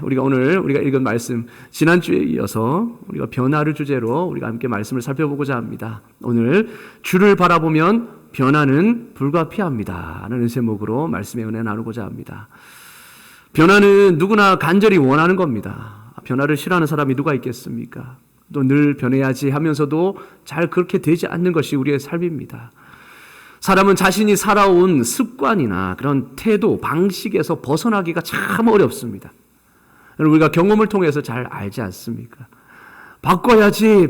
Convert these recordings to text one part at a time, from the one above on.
우리가 읽은 말씀, 지난주에 이어서 우리가 변화를 주제로 우리가 함께 말씀을 살펴보고자 합니다. 오늘 주를 바라보면 변화는 불가피합니다 라는 제목으로 말씀의 은혜 나누고자 합니다. 변화는 누구나 간절히 원하는 겁니다. 변화를 싫어하는 사람이 누가 있겠습니까? 또 늘 변해야지 하면서도 잘 그렇게 되지 않는 것이 우리의 삶입니다. 사람은 자신이 살아온 습관이나 그런 태도, 방식에서 벗어나기가 참 어렵습니다. 우리가 경험을 통해서 잘 알지 않습니까? 바꿔야지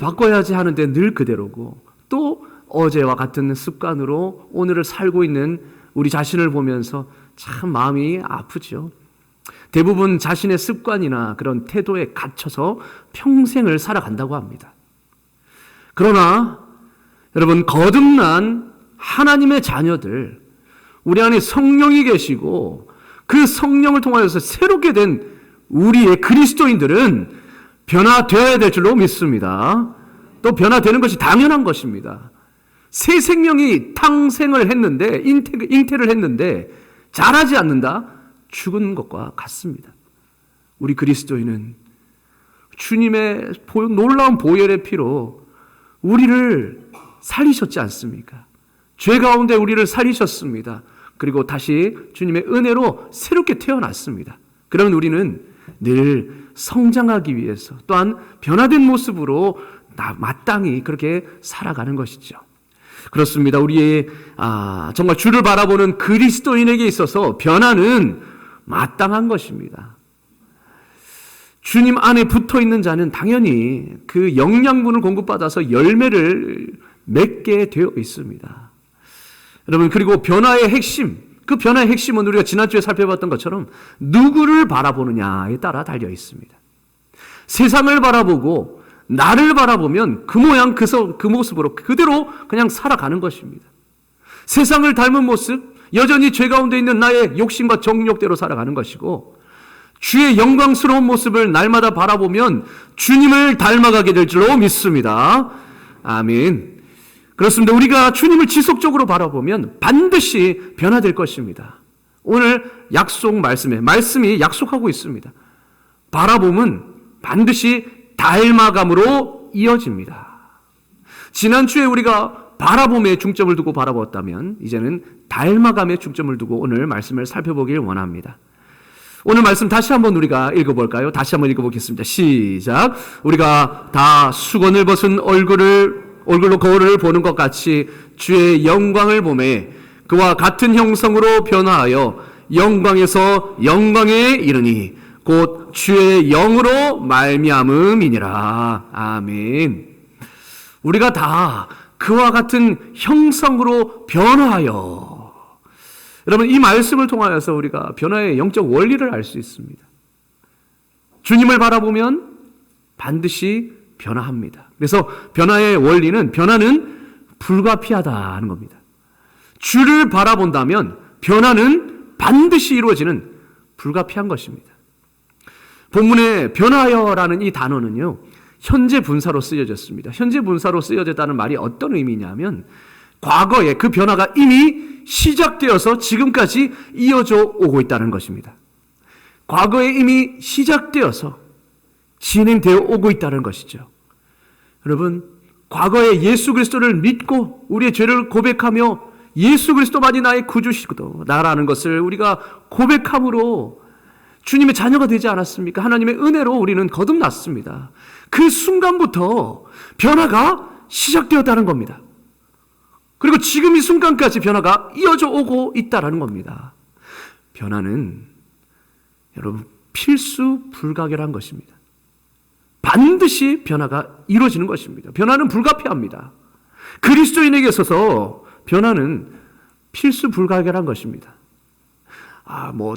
하는데 늘 그대로고, 또 어제와 같은 습관으로 오늘을 살고 있는 우리 자신을 보면서 참 마음이 아프죠. 대부분 자신의 습관이나 그런 태도에 갇혀서 평생을 살아간다고 합니다. 그러나 여러분, 거듭난 하나님의 자녀들, 우리 안에 성령이 계시고 그 성령을 통하여서 새롭게 된 우리의 그리스도인들은 변화되어야 될 줄로 믿습니다. 또 변화되는 것이 당연한 것입니다. 새 생명이 탄생을 했는데, 잉태를 했는데 자라지 않는다? 죽은 것과 같습니다. 우리 그리스도인은 주님의 놀라운 보혈의 피로 우리를 살리셨지 않습니까? 죄 가운데 우리를 살리셨습니다. 그리고 다시 주님의 은혜로 새롭게 태어났습니다. 그러면 우리는 늘 성장하기 위해서, 또한 변화된 모습으로 마땅히 그렇게 살아가는 것이죠. 그렇습니다. 우리의 정말 주를 바라보는 그리스도인에게 있어서 변화는 마땅한 것입니다. 주님 안에 붙어있는 자는 당연히 그 영양분을 공급받아서 열매를 맺게 되어 있습니다. 여러분, 그리고 변화의 핵심, 그 변화의 핵심은 우리가 지난주에 살펴봤던 것처럼 누구를 바라보느냐에 따라 달려 있습니다. 세상을 바라보고 나를 바라보면 그 모양 그 모습으로 그대로 그냥 살아가는 것입니다. 세상을 닮은 모습, 여전히 죄 가운데 있는 나의 욕심과 정욕대로 살아가는 것이고, 주의 영광스러운 모습을 날마다 바라보면 주님을 닮아가게 될 줄로 믿습니다. 아멘. 그렇습니다. 우리가 주님을 지속적으로 바라보면 반드시 변화될 것입니다. 오늘 말씀이 약속하고 있습니다. 바라봄은 반드시 닮아감으로 이어집니다. 지난주에 우리가 바라봄에 중점을 두고 바라보았다면 이제는 닮아감에 중점을 두고 오늘 말씀을 살펴보길 원합니다. 오늘 말씀 다시 한번 우리가 읽어볼까요? 다시 한번 읽어보겠습니다. 시작. 우리가 다 수건을 벗은 얼굴로 거울을 보는 것 같이 주의 영광을 보매 그와 같은 형상으로 변화하여 영광에서 영광에 이르니 곧 주의 영으로 말미암음이니라. 아멘. 우리가 다 그와 같은 형상으로 변화하여. 여러분, 이 말씀을 통하여서 우리가 변화의 영적 원리를 알 수 있습니다. 주님을 바라보면 반드시 변화합니다. 그래서 변화는 불가피하다는 겁니다. 주를 바라본다면 변화는 반드시 이루어지는 불가피한 것입니다. 본문에 변화하여라는 이 단어는요, 현재 분사로 쓰여졌습니다. 현재 분사로 쓰여졌다는 말이 어떤 의미냐면, 과거에 그 변화가 이미 시작되어서 지금까지 이어져 오고 있다는 것입니다. 과거에 이미 시작되어서 진행되어 오고 있다는 것이죠. 여러분, 과거에 예수 그리스도를 믿고 우리의 죄를 고백하며 예수 그리스도만이 나의 구주시고 나라는 것을 우리가 고백함으로 주님의 자녀가 되지 않았습니까? 하나님의 은혜로 우리는 거듭났습니다. 그 순간부터 변화가 시작되었다는 겁니다. 그리고 지금 이 순간까지 변화가 이어져 오고 있다는 겁니다. 변화는 여러분 필수 불가결한 것입니다. 반드시 변화가 이루어지는 것입니다. 변화는 불가피합니다. 그리스도인에게 있어서 변화는 필수 불가결한 것입니다.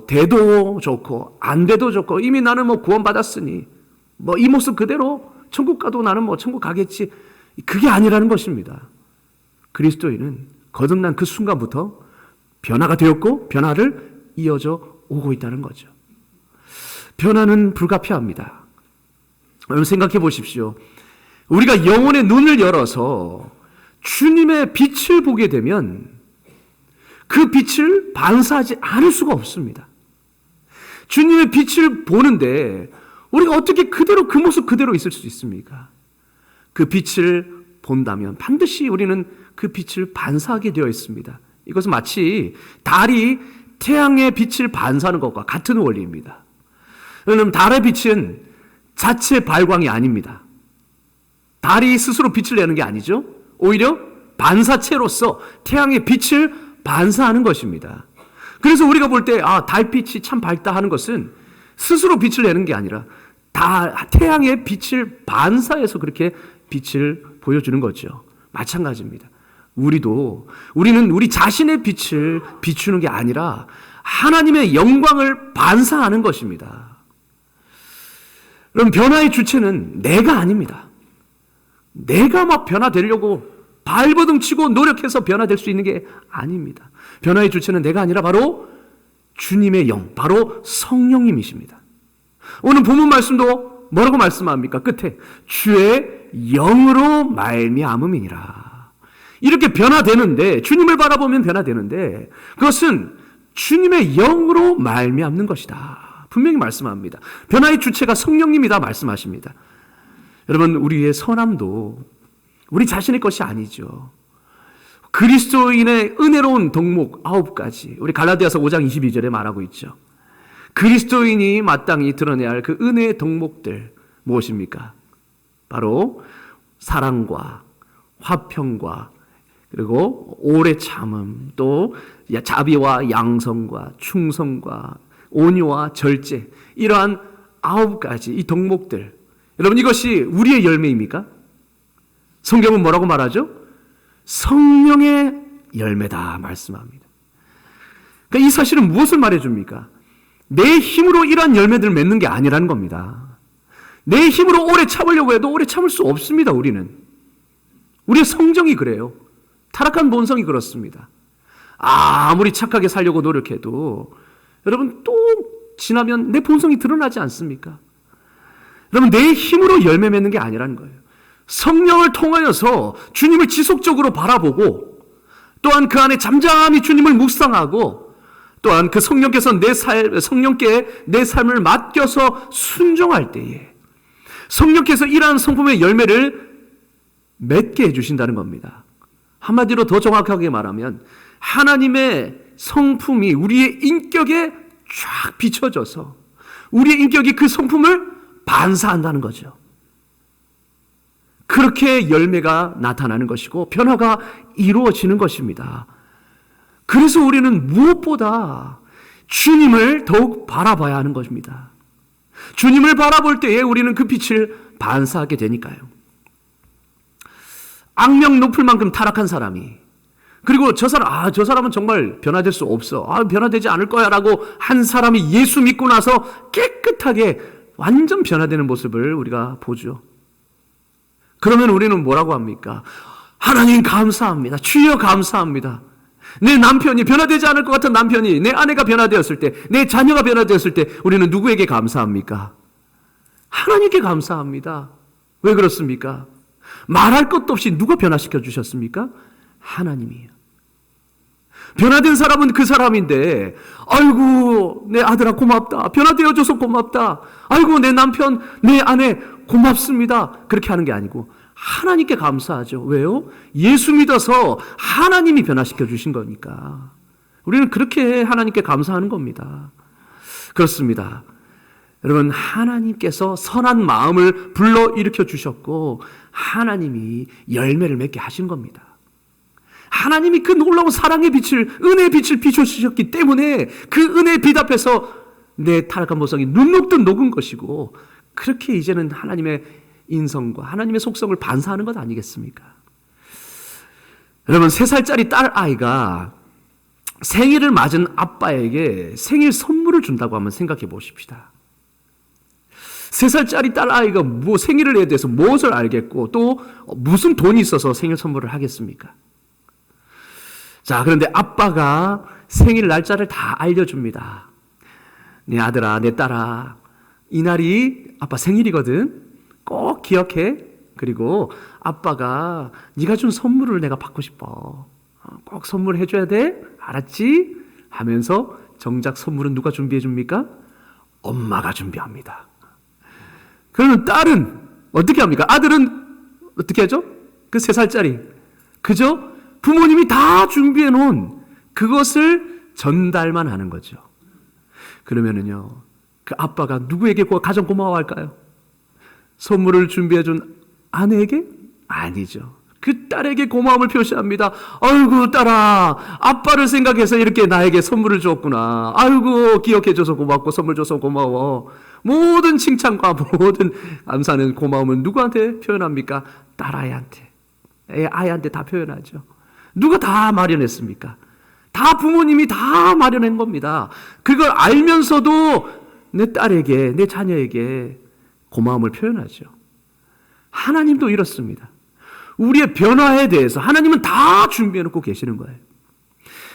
돼도 좋고 안 돼도 좋고 이미 나는 구원받았으니 이 모습 그대로 천국 가도 나는 천국 가겠지, 그게 아니라는 것입니다. 그리스도인은 거듭난 그 순간부터 변화가 되었고 변화를 이어져 오고 있다는 거죠. 변화는 불가피합니다. 여러분 생각해 보십시오. 우리가 영혼의 눈을 열어서 주님의 빛을 보게 되면 그 빛을 반사하지 않을 수가 없습니다. 주님의 빛을 보는데 우리가 어떻게 그대로 그 모습 그대로 있을 수 있습니까? 그 빛을 본다면 반드시 우리는 그 빛을 반사하게 되어 있습니다. 이것은 마치 달이 태양의 빛을 반사하는 것과 같은 원리입니다. 왜냐하면 달의 빛은 자체 발광이 아닙니다. 달이 스스로 빛을 내는 게 아니죠. 오히려 반사체로서 태양의 빛을 반사하는 것입니다. 그래서 우리가 볼 때 달빛이 참 밝다 하는 것은 스스로 빛을 내는 게 아니라 태양의 빛을 반사해서 그렇게 빛을 보여주는 거죠. 마찬가지입니다. 우리는 우리 자신의 빛을 비추는 게 아니라 하나님의 영광을 반사하는 것입니다. 그럼 변화의 주체는 내가 아닙니다. 내가 막 변화되려고 발버둥 치고 노력해서 변화될 수 있는 게 아닙니다. 변화의 주체는 내가 아니라 바로 주님의 영, 바로 성령님이십니다. 오늘 본문 말씀도 뭐라고 말씀합니까? 끝에 주의 영으로 말미암음이니라. 이렇게 변화되는데, 주님을 바라보면 변화되는데 그것은 주님의 영으로 말미암는 것이다. 분명히 말씀합니다. 변화의 주체가 성령님이다 말씀하십니다. 여러분, 우리의 선함도 우리 자신의 것이 아니죠. 그리스도인의 은혜로운 덕목 9가지, 우리 갈라디아서 5장 22절에 말하고 있죠. 그리스도인이 마땅히 드러내야 할 그 은혜의 덕목들 무엇입니까? 바로 사랑과 화평과 그리고 오래 참음, 또 자비와 양성과 충성과 온유와 절제, 이러한 9가지 이 덕목들, 여러분, 이것이 우리의 열매입니까? 성경은 뭐라고 말하죠? 성령의 열매다 말씀합니다. 그러니까 이 사실은 무엇을 말해줍니까? 내 힘으로 이러한 열매들을 맺는 게 아니라는 겁니다. 내 힘으로 오래 참으려고 해도 오래 참을 수 없습니다. 우리의 성정이 그래요. 타락한 본성이 그렇습니다. 아무리 착하게 살려고 노력해도 여러분 또 지나면 내 본성이 드러나지 않습니까? 여러분, 내 힘으로 열매 맺는 게 아니라는 거예요. 성령을 통하여서 주님을 지속적으로 바라보고, 또한 그 안에 잠잠히 주님을 묵상하고, 또한 그 성령께서 성령께 내 삶을 맡겨서 순종할 때에 성령께서 이러한 성품의 열매를 맺게 해주신다는 겁니다. 한마디로 더 정확하게 말하면 하나님의 성품이 우리의 인격에 쫙 비춰져서 우리의 인격이 그 성품을 반사한다는 거죠. 그렇게 열매가 나타나는 것이고 변화가 이루어지는 것입니다. 그래서 우리는 무엇보다 주님을 더욱 바라봐야 하는 것입니다. 주님을 바라볼 때에 우리는 그 빛을 반사하게 되니까요. 악명 높을 만큼 타락한 사람이, 그리고 저 사람은 정말 변화될 수 없어, 변화되지 않을 거야 라고 한 사람이 예수 믿고 나서 깨끗하게 완전 변화되는 모습을 우리가 보죠. 그러면 우리는 뭐라고 합니까? 하나님 감사합니다. 주여 감사합니다. 내 남편이 변화되지 않을 것 같은 남편이, 내 아내가 변화되었을 때, 내 자녀가 변화되었을 때 우리는 누구에게 감사합니까? 하나님께 감사합니다. 왜 그렇습니까? 말할 것도 없이 누가 변화시켜 주셨습니까? 하나님이에요. 변화된 사람은 그 사람인데, 아이고 내 아들아 고맙다, 변화되어줘서 고맙다, 아이고 내 남편 내 아내 고맙습니다, 그렇게 하는 게 아니고 하나님께 감사하죠. 왜요? 예수 믿어서 하나님이 변화시켜 주신 거니까 우리는 그렇게 하나님께 감사하는 겁니다. 그렇습니다. 여러분, 하나님께서 선한 마음을 불러일으켜 주셨고 하나님이 열매를 맺게 하신 겁니다. 하나님이 그 놀라운 사랑의 빛을, 은혜의 빛을 비춰주셨기 때문에 그 은혜의 빛 앞에서 내 타락한 모성이 눈 녹듯 녹은 것이고, 그렇게 이제는 하나님의 인성과 하나님의 속성을 반사하는 것 아니겠습니까? 여러분, 3살짜리 딸아이가 생일을 맞은 아빠에게 생일 선물을 준다고 한번 생각해 보십시다. 3살짜리 딸아이가 생일에 대해서 무엇을 알겠고 또 무슨 돈이 있어서 생일 선물을 하겠습니까? 자, 그런데 아빠가 생일 날짜를 다 알려줍니다. 내 아들아, 내 딸아, 이날이 아빠 생일이거든. 꼭 기억해. 그리고 아빠가 네가 준 선물을 내가 받고 싶어. 꼭 선물해줘야 돼. 알았지? 하면서 정작 선물은 누가 준비해 줍니까? 엄마가 준비합니다. 그러면 딸은 어떻게 합니까? 아들은 어떻게 하죠? 그 3살짜리. 그저 부모님이 다 준비해 놓은 그것을 전달만 하는 거죠. 그러면은요, 그 아빠가 누구에게 가장 고마워할까요? 선물을 준비해 준 아내에게? 아니죠. 그 딸에게 고마움을 표시합니다. 아이고 딸아, 아빠를 생각해서 이렇게 나에게 선물을 줬구나. 아이고 기억해줘서 고맙고 선물 줘서 고마워. 모든 칭찬과 모든 감사는 고마움은 누구한테 표현합니까? 딸아이한테. 아이한테 다 표현하죠. 누가 다 마련했습니까? 다 부모님이 다 마련한 겁니다. 그걸 알면서도 내 딸에게, 내 자녀에게 고마움을 표현하죠. 하나님도 이렇습니다. 우리의 변화에 대해서 하나님은 다 준비해 놓고 계시는 거예요.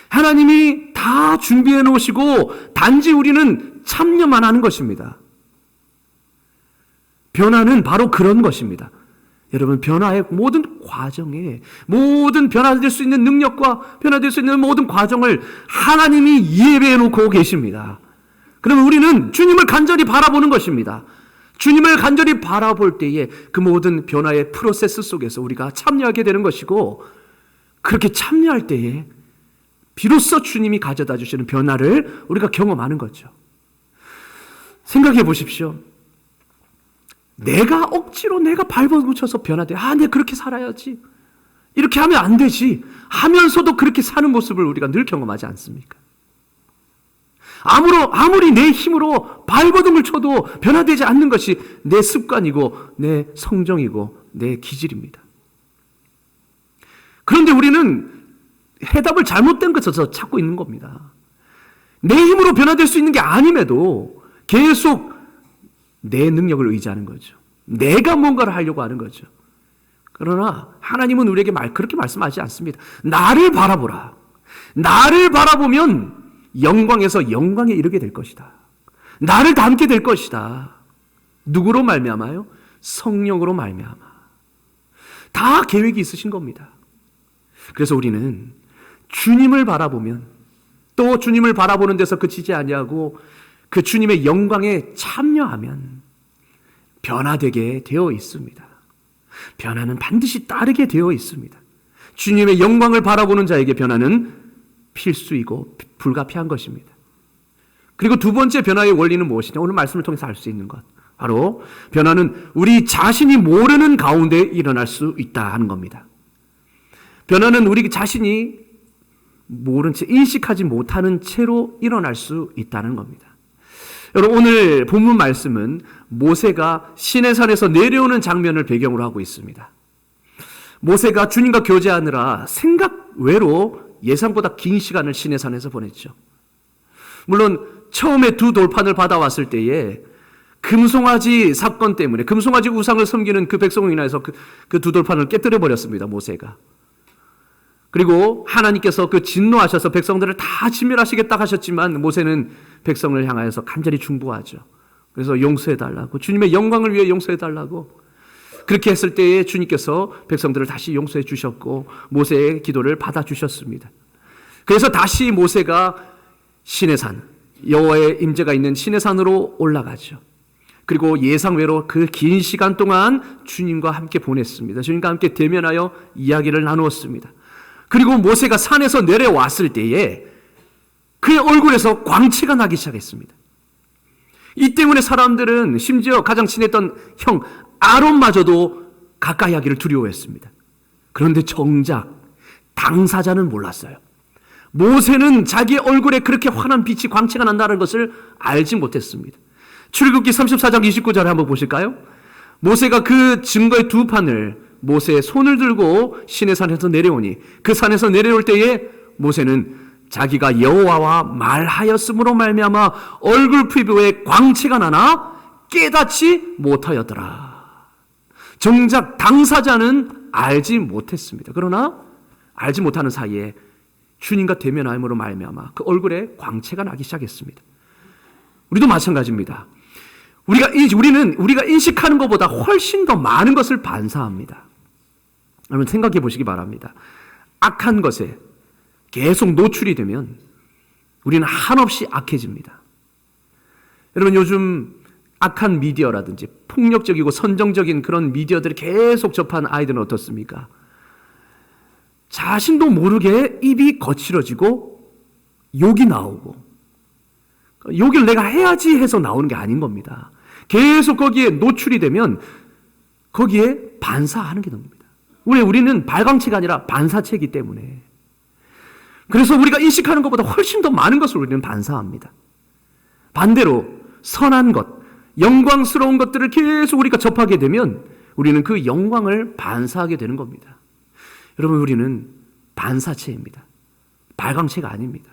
하나님이 다 준비해 놓으시고 단지 우리는 참여만 하는 것입니다. 변화는 바로 그런 것입니다. 여러분, 변화의 모든 과정에, 모든 변화될 수 있는 능력과 변화될 수 있는 모든 과정을 하나님이 예배해 놓고 계십니다. 그러면 우리는 주님을 간절히 바라보는 것입니다. 주님을 간절히 바라볼 때에 그 모든 변화의 프로세스 속에서 우리가 참여하게 되는 것이고, 그렇게 참여할 때에 비로소 주님이 가져다 주시는 변화를 우리가 경험하는 거죠. 생각해 보십시오. 내가 억지로 내가 발버둥쳐서 변화돼. 내가 그렇게 살아야지. 이렇게 하면 안 되지. 하면서도 그렇게 사는 모습을 우리가 늘 경험하지 않습니까? 아무리 내 힘으로 발버둥을 쳐도 변화되지 않는 것이 내 습관이고 내 성정이고 내 기질입니다. 그런데 우리는 해답을 잘못된 것에서 찾고 있는 겁니다. 내 힘으로 변화될 수 있는 게 아님에도 계속 내 능력을 의지하는 거죠. 내가 뭔가를 하려고 하는 거죠. 그러나 하나님은 우리에게 그렇게 말씀하지 않습니다. 나를 바라보라. 나를 바라보면 영광에서 영광에 이르게 될 것이다. 나를 닮게 될 것이다. 누구로 말미암아요? 성령으로 말미암아. 다 계획이 있으신 겁니다. 그래서 우리는 주님을 바라보면, 또 주님을 바라보는 데서 그치지 아니하고 그 주님의 영광에 참여하면 변화되게 되어 있습니다. 변화는 반드시 따르게 되어 있습니다. 주님의 영광을 바라보는 자에게 변화는 필수이고 불가피한 것입니다. 그리고 두 번째 변화의 원리는 무엇이냐? 오늘 말씀을 통해서 알 수 있는 것. 바로 변화는 우리 자신이 모르는 가운데 일어날 수 있다 하는 겁니다. 변화는 우리 자신이 모른 채, 인식하지 못하는 채로 일어날 수 있다는 겁니다. 여러분, 오늘 본문 말씀은 모세가 시내산에서 내려오는 장면을 배경으로 하고 있습니다. 모세가 주님과 교제하느라 생각 외로 예상보다 긴 시간을 시내산에서 보냈죠. 물론 처음에 두 돌판을 받아왔을 때에 금송아지 사건 때문에, 금송아지 우상을 섬기는 그 백성으로 인해서 그 두 돌판을 깨뜨려 버렸습니다, 모세가. 그리고 하나님께서 진노하셔서 백성들을 다 진멸하시겠다 하셨지만 모세는 백성을 향하여서 간절히 중보하죠. 그래서 용서해달라고, 주님의 영광을 위해 용서해달라고. 그렇게 했을 때에 주님께서 백성들을 다시 용서해 주셨고 모세의 기도를 받아주셨습니다. 그래서 다시 모세가 시내산, 여호와의 임재가 있는 시내산으로 올라가죠. 그리고 예상외로 그 긴 시간 동안 주님과 함께 보냈습니다. 주님과 함께 대면하여 이야기를 나누었습니다. 그리고 모세가 산에서 내려왔을 때에 그의 얼굴에서 광채가 나기 시작했습니다. 이 때문에 사람들은, 심지어 가장 친했던 형 아론마저도 가까이 하기를 두려워했습니다. 그런데 정작 당사자는 몰랐어요. 모세는 자기 얼굴에 그렇게 환한 빛이, 광채가 난다는 것을 알지 못했습니다. 출애굽기 34장 29절에 한번 보실까요? 모세가 그 증거의 두 판을 모세의 손을 들고 시내산에서 내려오니, 그 산에서 내려올 때에 모세는 자기가 여호와와 말하였으므로 말미암아 얼굴 피부에 광채가 나나 깨닫지 못하였더라. 정작 당사자는 알지 못했습니다. 그러나 알지 못하는 사이에 주님과 대면함으로 말미암아 그 얼굴에 광채가 나기 시작했습니다. 우리도 마찬가지입니다. 우리가 인식하는 것보다 훨씬 더 많은 것을 반사합니다. 여러분, 생각해 보시기 바랍니다. 악한 것에 계속 노출이 되면 우리는 한없이 악해집니다. 여러분, 요즘 악한 미디어라든지 폭력적이고 선정적인 그런 미디어들이 계속 접한 아이들은 어떻습니까? 자신도 모르게 입이 거칠어지고 욕이 나오고, 욕을 내가 해야지 해서 나오는 게 아닌 겁니다. 계속 거기에 노출이 되면 거기에 반사하는 게 됩니다. 우리는 발광체가 아니라 반사체이기 때문에, 그래서 우리가 인식하는 것보다 훨씬 더 많은 것을 우리는 반사합니다. 반대로 선한 것, 영광스러운 것들을 계속 우리가 접하게 되면 우리는 그 영광을 반사하게 되는 겁니다. 여러분, 우리는 반사체입니다. 발광체가 아닙니다.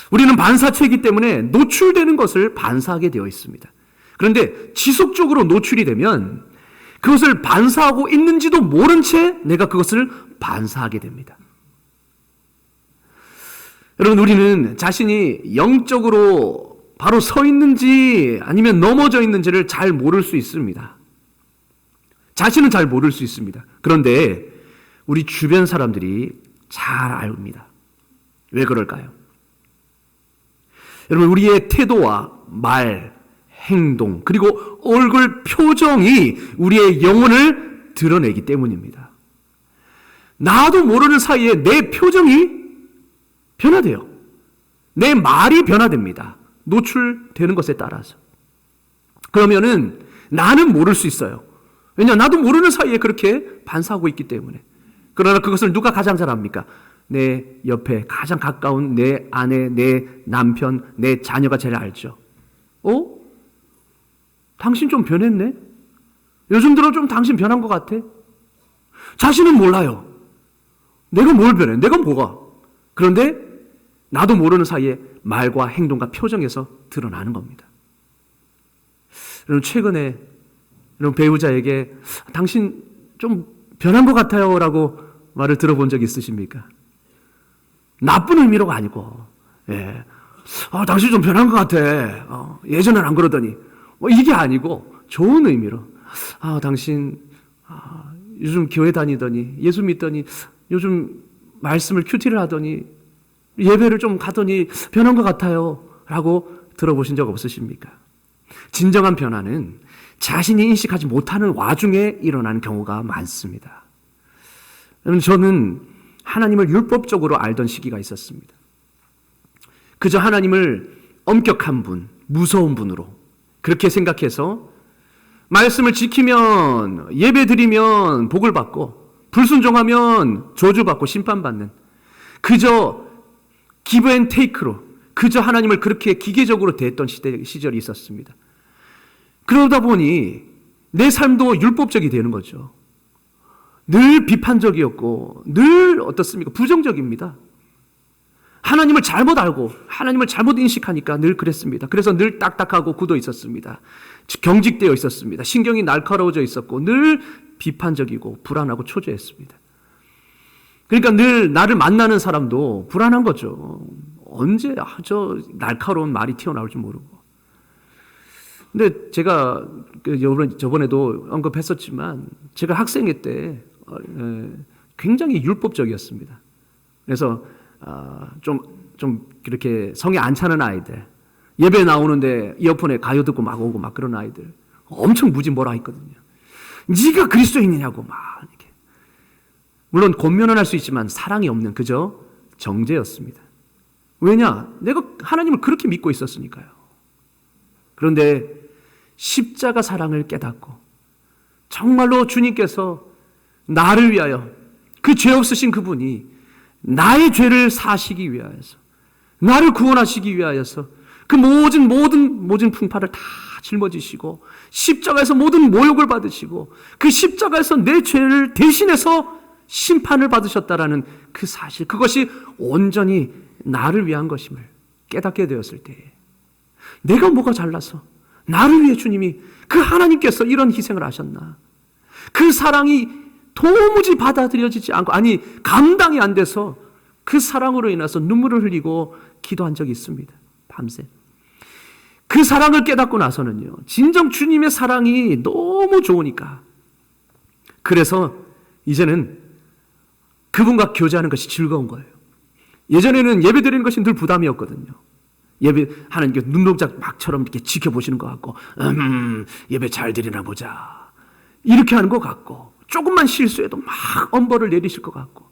우리는 반사체이기 때문에 노출되는 것을 반사하게 되어 있습니다. 그런데 지속적으로 노출이 되면 그것을 반사하고 있는지도 모른 채 내가 그것을 반사하게 됩니다. 여러분, 우리는 자신이 영적으로 바로 서 있는지 아니면 넘어져 있는지를 잘 모를 수 있습니다. 자신은 잘 모를 수 있습니다. 그런데 우리 주변 사람들이 잘 압니다. 왜 그럴까요? 여러분, 우리의 태도와 말, 행동, 그리고 얼굴 표정이 우리의 영혼을 드러내기 때문입니다. 나도 모르는 사이에 내 표정이 변화돼요. 내 말이 변화됩니다. 노출되는 것에 따라서. 그러면은 나는 모를 수 있어요. 왜냐하면 나도 모르는 사이에 그렇게 반사하고 있기 때문에. 그러나 그것을 누가 가장 잘 압니까? 내 옆에 가장 가까운 내 아내, 내 남편, 내 자녀가 제일 알죠. 당신 좀 변했네? 요즘 들어 좀 당신 변한 것 같아? 자신은 몰라요. 내가 뭘 변해? 내가 뭐가? 그런데 나도 모르는 사이에 말과 행동과 표정에서 드러나는 겁니다. 여러분, 최근에 여러분 배우자에게 당신 좀 변한 것 같아요 라고 말을 들어본 적 있으십니까? 나쁜 의미로가 아니고, 당신 좀 변한 것 같아. 예전엔 안 그러더니. 이게 아니고 좋은 의미로, 당신 요즘 교회 다니더니, 예수 믿더니, 요즘 말씀을 큐티를 하더니, 예배를 좀 가더니 변한 것 같아요 라고 들어보신 적 없으십니까? 진정한 변화는 자신이 인식하지 못하는 와중에 일어나는 경우가 많습니다. 저는 하나님을 율법적으로 알던 시기가 있었습니다. 그저 하나님을 엄격한 분, 무서운 분으로 그렇게 생각해서 말씀을 지키면, 예배 드리면 복을 받고, 불순종하면 저주받고 심판받는, 그저 기브 앤 테이크로, 그저 하나님을 그렇게 기계적으로 대했던 시절이 있었습니다. 그러다 보니 내 삶도 율법적이 되는 거죠. 늘 비판적이었고, 늘 어떻습니까? 부정적입니다. 하나님을 잘못 알고 하나님을 잘못 인식하니까 늘 그랬습니다. 그래서 늘 딱딱하고 굳어 있었습니다. 경직되어 있었습니다. 신경이 날카로워져 있었고 늘 비판적이고 불안하고 초조했습니다. 그러니까 늘 나를 만나는 사람도 불안한 거죠. 언제 저 날카로운 말이 튀어나올지 모르고. 근데 제가 저번에도 언급했었지만 제가 학생회 때 굉장히 율법적이었습니다. 그래서 좀 그렇게 성에 안 차는 아이들, 예배 나오는데 이어폰에 가요 듣고 막 오고 막 그런 아이들 엄청 무지 뭐라 했거든요. 네가 그리스도인이냐고 막 이렇게. 물론 권면은 할 수 있지만 사랑이 없는 그저 정죄였습니다. 왜냐? 내가 하나님을 그렇게 믿고 있었으니까요. 그런데 십자가 사랑을 깨닫고 정말로 주님께서 나를 위하여, 그 죄 없으신 그분이 나의 죄를 사시기 위하여서, 나를 구원하시기 위하여서 그 모든 풍파를 다 짊어지시고 십자가에서 모든 모욕을 받으시고 그 십자가에서 내 죄를 대신해서 심판을 받으셨다라는 그 사실, 그것이 온전히 나를 위한 것임을 깨닫게 되었을 때에 내가 뭐가 잘나서 나를 위해 주님이, 그 하나님께서 이런 희생을 하셨나, 그 사랑이 도무지 받아들여지지 않고, 아니 감당이 안 돼서 그 사랑으로 인해서 눈물을 흘리고 기도한 적이 있습니다. 밤새. 그 사랑을 깨닫고 나서는요, 진정 주님의 사랑이 너무 좋으니까, 그래서 이제는 그분과 교제하는 것이 즐거운 거예요. 예전에는 예배 드리는 것이 늘 부담이었거든요. 예배하는 게 눈동자막처럼 이렇게 지켜보시는 것 같고, 예배 잘 드리나 보자. 이렇게 하는 것 같고, 조금만 실수해도 막 엄벌을 내리실 것 같고,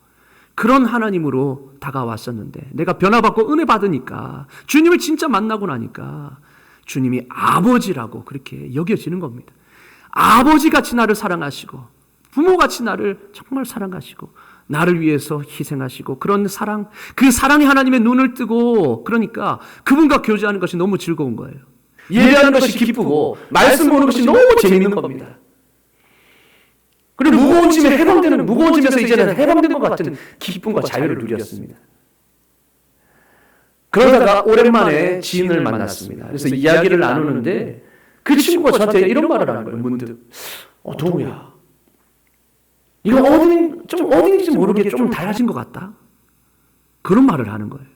그런 하나님으로 다가왔었는데, 내가 변화받고 은혜 받으니까, 주님을 진짜 만나고 나니까, 주님이 아버지라고 그렇게 여겨지는 겁니다. 아버지같이 나를 사랑하시고, 부모같이 나를 정말 사랑하시고, 나를 위해서 희생하시고, 그런 사랑, 그 사랑이 하나님의 눈을 뜨고, 그러니까 그분과 교제하는 것이 너무 즐거운 거예요. 예배하는 것이 기쁘고 말씀 보는 것이 너무 재밌는 겁니다. 그리고 무거운 짐에 해방되는, 무거운 짐에서 이제는 해방된 것 같은 기쁨과 자유를 누렸습니다. 그러다가 오랜만에 지인을 만났습니다. 그래서 이야기를 나누는데 그 친구가 저한테 이런 말을 하는 거예요. 문득, 동우야, 이거 어딘지 모르게 좀 달라진 것 같다. 그런 말을 하는 거예요.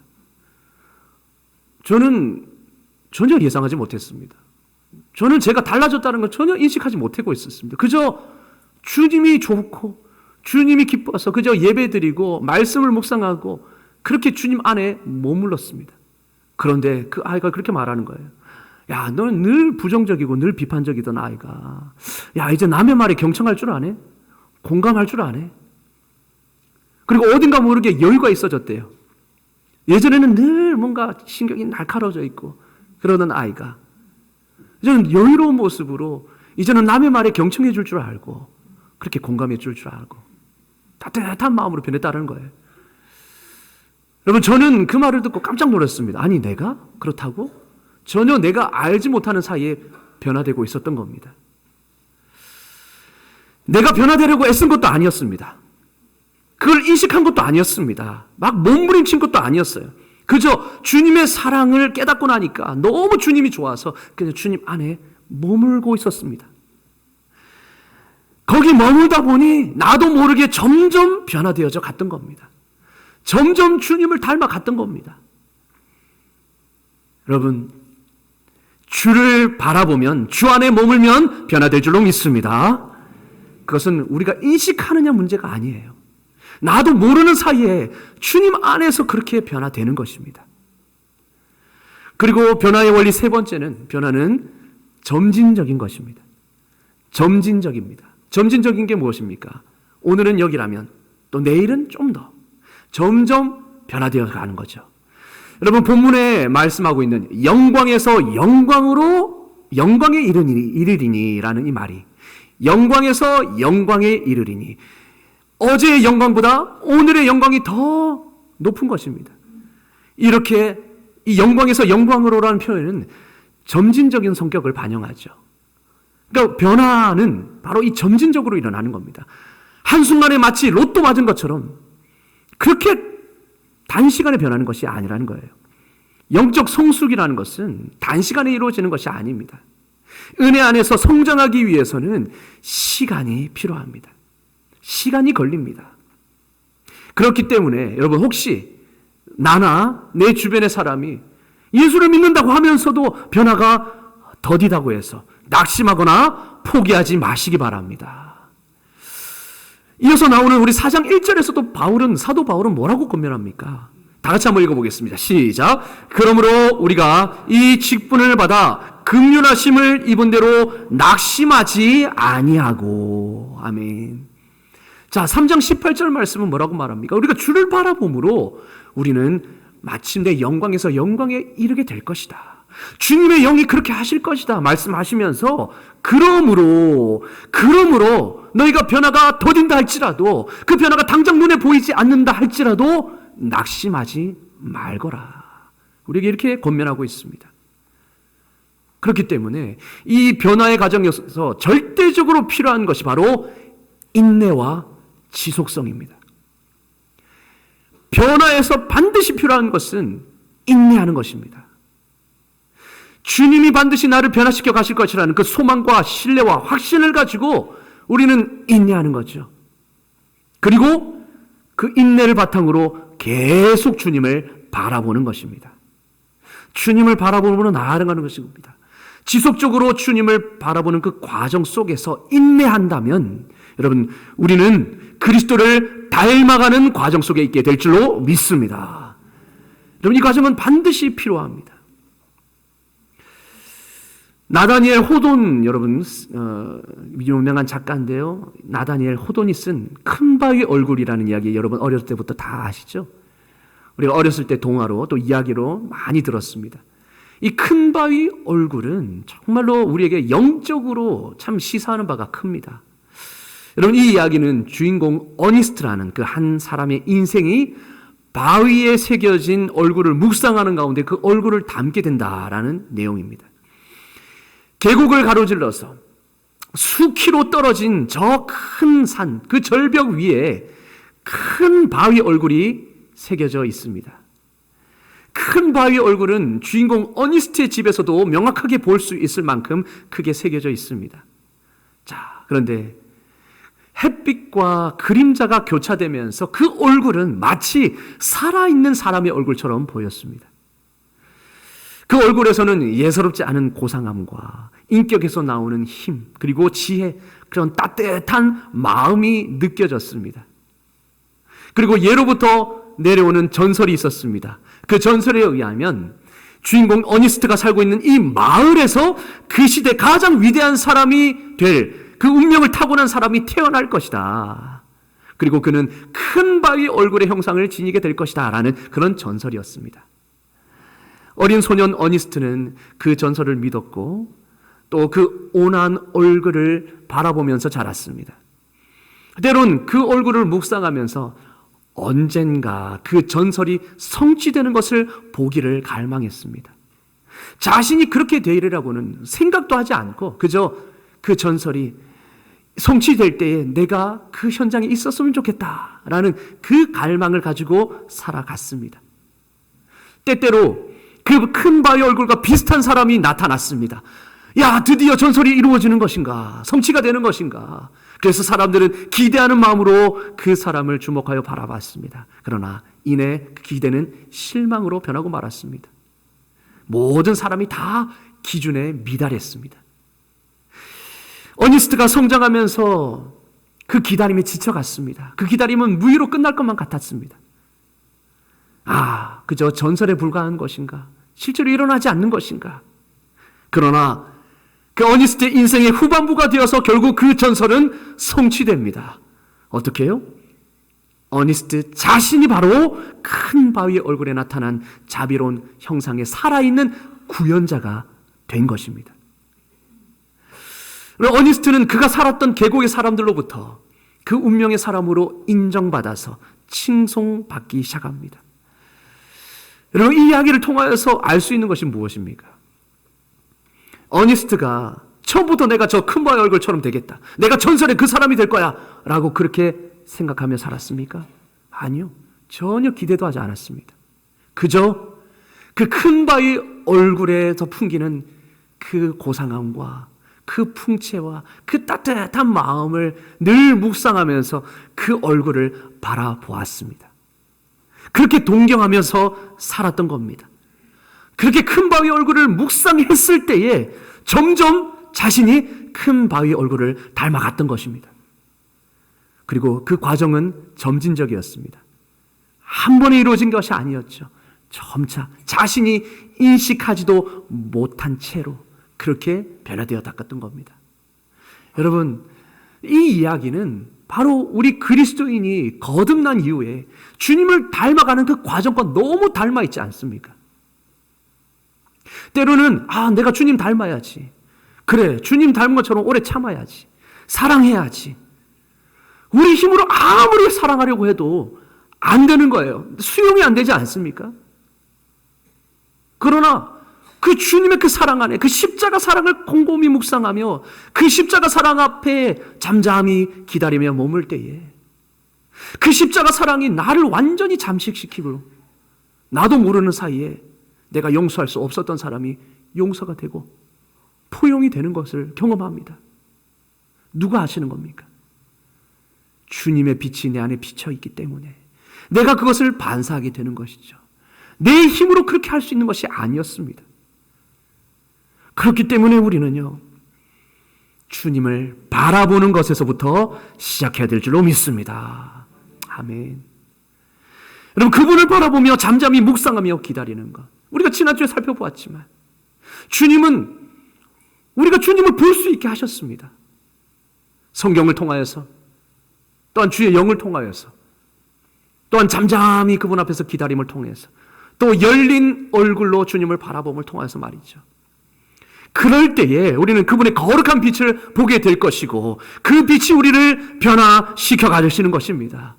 저는 전혀 예상하지 못했습니다. 저는 제가 달라졌다는 걸 전혀 인식하지 못하고 있었습니다. 그저 주님이 좋고 주님이 기뻐서 그저 예배드리고 말씀을 묵상하고 그렇게 주님 안에 머물렀습니다. 그런데 그 아이가 그렇게 말하는 거예요. 야, 너는 늘 부정적이고 늘 비판적이던 아이가, 야, 이제 남의 말에 경청할 줄 아네? 공감할 줄 아네? 그리고 어딘가 모르게 여유가 있어졌대요. 예전에는 늘 뭔가 신경이 날카로워져 있고 그러던 아이가 이제는 여유로운 모습으로 이제는 남의 말에 경청해 줄 줄 알고 그렇게 공감해 줄 줄 알고 따뜻한 마음으로 변했다는 거예요. 여러분, 저는 그 말을 듣고 깜짝 놀랐습니다. 아니, 내가 그렇다고? 전혀 내가 알지 못하는 사이에 변화되고 있었던 겁니다. 내가 변화되려고 애쓴 것도 아니었습니다. 그걸 인식한 것도 아니었습니다. 막 몸부림친 것도 아니었어요. 그저 주님의 사랑을 깨닫고 나니까 너무 주님이 좋아서 그냥 주님 안에 머물고 있었습니다. 거기 머물다 보니 나도 모르게 점점 변화되어져 갔던 겁니다. 점점 주님을 닮아 갔던 겁니다. 여러분, 주를 바라보면, 주 안에 머물면 변화될 줄로 믿습니다. 그것은 우리가 인식하느냐 문제가 아니에요. 나도 모르는 사이에 주님 안에서 그렇게 변화되는 것입니다. 그리고 변화의 원리 세 번째는, 변화는 점진적인 것입니다. 점진적입니다. 점진적인 게 무엇입니까? 오늘은 여기라면 또 내일은 좀 더 점점 변화되어 가는 거죠. 여러분, 본문에 말씀하고 있는 영광에서 영광으로 영광에 이르리니라는 이 말이, 영광에서 영광에 이르리니, 어제의 영광보다 오늘의 영광이 더 높은 것입니다. 이렇게 이 영광에서 영광으로라는 표현은 점진적인 성격을 반영하죠. 그러니까 변화는 바로 이 점진적으로 일어나는 겁니다. 한순간에 마치 로또 맞은 것처럼 그렇게 단시간에 변하는 것이 아니라는 거예요. 영적 성숙이라는 것은 단시간에 이루어지는 것이 아닙니다. 은혜 안에서 성장하기 위해서는 시간이 필요합니다. 시간이 걸립니다. 그렇기 때문에 여러분, 혹시 나나 내 주변의 사람이 예수를 믿는다고 하면서도 변화가 더디다고 해서 낙심하거나 포기하지 마시기 바랍니다. 이어서 나오는 우리 4장 1절에서도 사도 바울은 뭐라고 권면합니까? 다 같이 한번 읽어보겠습니다. 시작. 그러므로 우리가 이 직분을 받아 긍휼하심을 입은 대로 낙심하지 아니하고. 아멘. 자, 3장 18절 말씀은 뭐라고 말합니까? 우리가 주를 바라봄으로 우리는 마침내 영광에서 영광에 이르게 될 것이다. 주님의 영이 그렇게 하실 것이다 말씀하시면서, 그러므로 너희가 변화가 더딘다 할지라도, 그 변화가 당장 눈에 보이지 않는다 할지라도 낙심하지 말거라. 우리에게 이렇게 권면하고 있습니다. 그렇기 때문에 이 변화의 과정에서 절대적으로 필요한 것이 바로 인내와 지속성입니다. 변화에서 반드시 필요한 것은 인내하는 것입니다. 주님이 반드시 나를 변화시켜 가실 것이라는 그 소망과 신뢰와 확신을 가지고 우리는 인내하는 거죠. 그리고 그 인내를 바탕으로 계속 주님을 바라보는 것입니다. 주님을 바라보므로 나아가는 것입니다. 지속적으로 주님을 바라보는 그 과정 속에서 인내한다면 여러분, 우리는 그리스도를 닮아가는 과정 속에 있게 될 줄로 믿습니다. 여러분, 이 과정은 반드시 필요합니다. 나다니엘 호돈, 여러분 유명한 작가인데요. 나다니엘 호돈이 쓴 큰 바위 얼굴이라는 이야기 여러분 어렸을 때부터 다 아시죠? 우리가 어렸을 때 동화로 또 이야기로 많이 들었습니다. 이 큰 바위 얼굴은 정말로 우리에게 영적으로 참 시사하는 바가 큽니다. 여러분 이 이야기는 주인공 어니스트라는 그 한 사람의 인생이 바위에 새겨진 얼굴을 묵상하는 가운데 그 얼굴을 담게 된다라는 내용입니다. 계곡을 가로질러서 수키로 떨어진 저 큰 산, 그 절벽 위에 큰 바위 얼굴이 새겨져 있습니다. 큰 바위 얼굴은 주인공 어니스트의 집에서도 명확하게 볼 수 있을 만큼 크게 새겨져 있습니다. 자, 그런데 햇빛과 그림자가 교차되면서 그 얼굴은 마치 살아있는 사람의 얼굴처럼 보였습니다. 그 얼굴에서는 예사롭지 않은 고상함과 인격에서 나오는 힘, 그리고 지혜, 그런 따뜻한 마음이 느껴졌습니다. 그리고 예로부터 내려오는 전설이 있었습니다. 그 전설에 의하면 주인공 어니스트가 살고 있는 이 마을에서 그 시대 가장 위대한 사람이 될 그 운명을 타고난 사람이 태어날 것이다. 그리고 그는 큰 바위 얼굴의 형상을 지니게 될 것이다 라는 그런 전설이었습니다. 어린 소년 어니스트는 그 전설을 믿었고 또 그 온화한 얼굴을 바라보면서 자랐습니다. 때론 그 얼굴을 묵상하면서 언젠가 그 전설이 성취되는 것을 보기를 갈망했습니다. 자신이 그렇게 되리라고는 생각도 하지 않고 그저 그 전설이 성취될 때에 내가 그 현장에 있었으면 좋겠다라는 그 갈망을 가지고 살아갔습니다. 때때로 그 큰 바위 얼굴과 비슷한 사람이 나타났습니다. 야, 드디어 전설이 이루어지는 것인가? 성취가 되는 것인가? 그래서 사람들은 기대하는 마음으로 그 사람을 주목하여 바라봤습니다. 그러나 이내 그 기대는 실망으로 변하고 말았습니다. 모든 사람이 다 기준에 미달했습니다. 어니스트가 성장하면서 그 기다림에 지쳐갔습니다. 그 기다림은 무의로 끝날 것만 같았습니다. 그저 전설에 불과한 것인가? 실제로 일어나지 않는 것인가? 그러나 그 어니스트의 인생의 후반부가 되어서 결국 그 전설은 성취됩니다. 어떻게 해요? 어니스트 자신이 바로 큰 바위의 얼굴에 나타난 자비로운 형상의 살아있는 구현자가 된 것입니다. 어니스트는 그가 살았던 계곡의 사람들로부터 그 운명의 사람으로 인정받아서 칭송받기 시작합니다. 여러분 이 이야기를 통하여서 알 수 있는 것이 무엇입니까? 어니스트가 처음부터 내가 저 큰 바위 얼굴처럼 되겠다, 내가 전설의 그 사람이 될 거야 라고 그렇게 생각하며 살았습니까? 아니요, 전혀 기대도 하지 않았습니다. 그저 그 큰 바위 얼굴에서 풍기는 그 고상함과 그 풍채와 그 따뜻한 마음을 늘 묵상하면서 그 얼굴을 바라보았습니다. 그렇게 동경하면서 살았던 겁니다. 그렇게 큰 바위 얼굴을 묵상했을 때에 점점 자신이 큰 바위 얼굴을 닮아갔던 것입니다. 그리고 그 과정은 점진적이었습니다. 한 번에 이루어진 것이 아니었죠. 점차 자신이 인식하지도 못한 채로 그렇게 변화되어 닦았던 겁니다. 여러분, 이 이야기는 바로 우리 그리스도인이 거듭난 이후에 주님을 닮아가는 그 과정과 너무 닮아 있지 않습니까? 때로는 내가 주님 닮아야지, 그래 주님 닮은 것처럼 오래 참아야지, 사랑해야지. 우리 힘으로 아무리 사랑하려고 해도 안 되는 거예요. 수용이 안 되지 않습니까? 그러나 그 주님의 그 사랑 안에 그 십자가 사랑을 곰곰이 묵상하며 그 십자가 사랑 앞에 잠잠히 기다리며 머물 때에 그 십자가 사랑이 나를 완전히 잠식시키고 나도 모르는 사이에 내가 용서할 수 없었던 사람이 용서가 되고 포용이 되는 것을 경험합니다. 누가 하시는 겁니까? 주님의 빛이 내 안에 비쳐 있기 때문에 내가 그것을 반사하게 되는 것이죠. 내 힘으로 그렇게 할 수 있는 것이 아니었습니다. 그렇기 때문에 우리는요, 주님을 바라보는 것에서부터 시작해야 될 줄로 믿습니다. 아멘. 여러분, 그분을 바라보며 잠잠히 묵상하며 기다리는 것, 우리가 지난주에 살펴보았지만 주님은 우리가 주님을 볼 수 있게 하셨습니다. 성경을 통하여서, 또한 주의 영을 통하여서, 또한 잠잠히 그분 앞에서 기다림을 통해서, 또 열린 얼굴로 주님을 바라봄을 통해서 말이죠. 그럴 때에 우리는 그분의 거룩한 빛을 보게 될 것이고, 그 빛이 우리를 변화시켜 가시는 것입니다.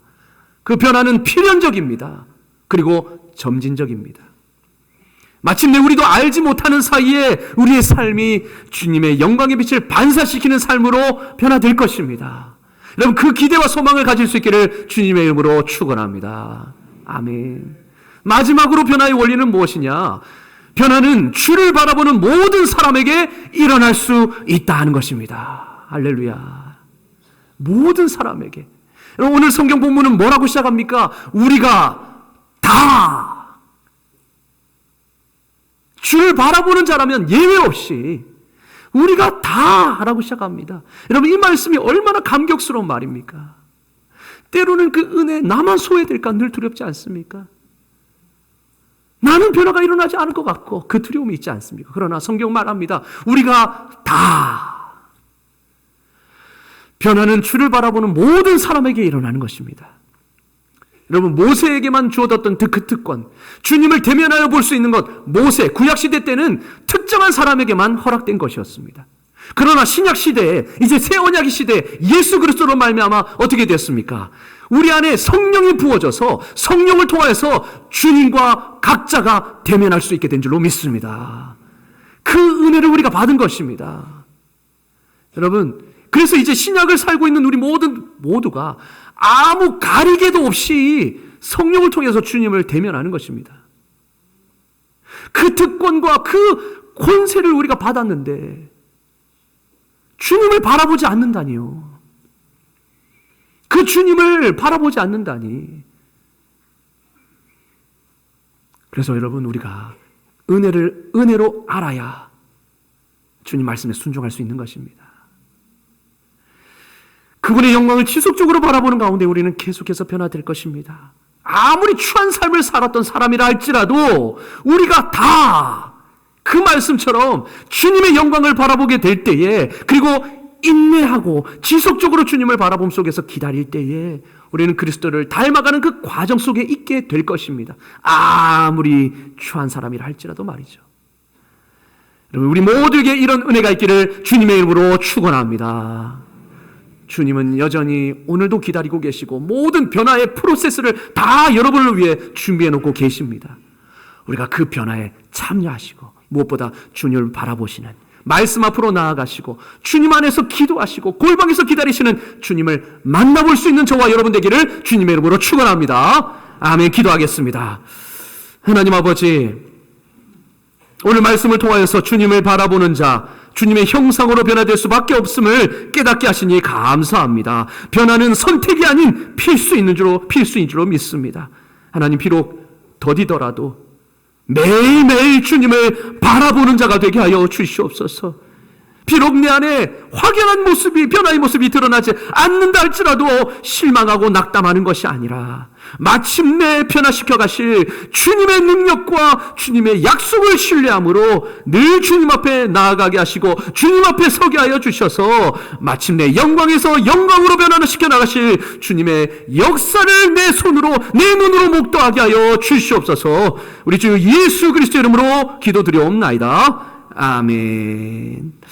그 변화는 필연적입니다. 그리고 점진적입니다. 마침내 우리도 알지 못하는 사이에 우리의 삶이 주님의 영광의 빛을 반사시키는 삶으로 변화될 것입니다. 여러분, 그 기대와 소망을 가질 수 있기를 주님의 이름으로 축원합니다. 아멘. 마지막으로 변화의 원리는 무엇이냐? 변화는 주를 바라보는 모든 사람에게 일어날 수 있다 하는 것입니다. 할렐루야. 모든 사람에게. 여러분, 오늘 성경 본문은 뭐라고 시작합니까? 우리가 다 주를 바라보는 자라면 예외 없이 우리가 다라고 시작합니다. 여러분, 이 말씀이 얼마나 감격스러운 말입니까? 때로는 그 은혜 나만 소외될까 늘 두렵지 않습니까? 나는 변화가 일어나지 않을 것 같고 그 두려움이 있지 않습니까? 그러나 성경 말합니다. 우리가 다. 변화는 주를 바라보는 모든 사람에게 일어나는 것입니다. 여러분, 모세에게만 주어졌던 그 특권, 주님을 대면하여 볼 수 있는 것, 모세, 구약시대 때는 특정한 사람에게만 허락된 것이었습니다. 그러나 신약시대에, 이제 새 언약의 시대에 예수 그리스도로 말미암아 어떻게 됐습니까? 우리 안에 성령이 부어져서 성령을 통하여서 주님과 각자가 대면할 수 있게 된 줄로 믿습니다. 그 은혜를 우리가 받은 것입니다. 여러분, 그래서 이제 신약을 살고 있는 우리 모두가 아무 가리개도 없이 성령을 통해서 주님을 대면하는 것입니다. 그 특권과 그 권세를 우리가 받았는데 주님을 바라보지 않는다니요. 그 주님을 바라보지 않는다니. 그래서 여러분, 우리가 은혜로 알아야 주님 말씀에 순종할 수 있는 것입니다. 그분의 영광을 지속적으로 바라보는 가운데 우리는 계속해서 변화될 것입니다. 아무리 추한 삶을 살았던 사람이라 할지라도 우리가 다 그 말씀처럼 주님의 영광을 바라보게 될 때에, 그리고 인내하고 지속적으로 주님을 바라봄 속에서 기다릴 때에 우리는 그리스도를 닮아가는 그 과정 속에 있게 될 것입니다. 아무리 추한 사람이라 할지라도 말이죠. 여러분, 우리 모두에게 이런 은혜가 있기를 주님의 이름으로 축원합니다. 주님은 여전히 오늘도 기다리고 계시고 모든 변화의 프로세스를 다 여러분을 위해 준비해 놓고 계십니다. 우리가 그 변화에 참여하시고 무엇보다 주님을 바라보시는, 말씀 앞으로 나아가시고 주님 안에서 기도하시고 골방에서 기다리시는 주님을 만나볼 수 있는 저와 여러분 되기를 주님의 이름으로 축원합니다. 아멘. 기도하겠습니다. 하나님 아버지, 오늘 말씀을 통하여서 주님을 바라보는 자, 주님의 형상으로 변화될 수밖에 없음을 깨닫게 하시니 감사합니다. 변화는 선택이 아닌 필수인 줄로 믿습니다. 하나님, 비록 더디더라도 매일매일 주님을 바라보는 자가 되게 하여 주시옵소서. 비록 내 안에 확연한 모습이, 변화의 모습이 드러나지 않는다 할지라도 실망하고 낙담하는 것이 아니라 마침내 변화시켜 가실 주님의 능력과 주님의 약속을 신뢰함으로 늘 주님 앞에 나아가게 하시고 주님 앞에 서게 하여 주셔서 마침내 영광에서 영광으로 변화시켜 나가실 주님의 역사를 내 손으로, 내 눈으로 목도하게 하여 주시옵소서. 우리 주 예수 그리스도 이름으로 기도드리옵나이다. 아멘.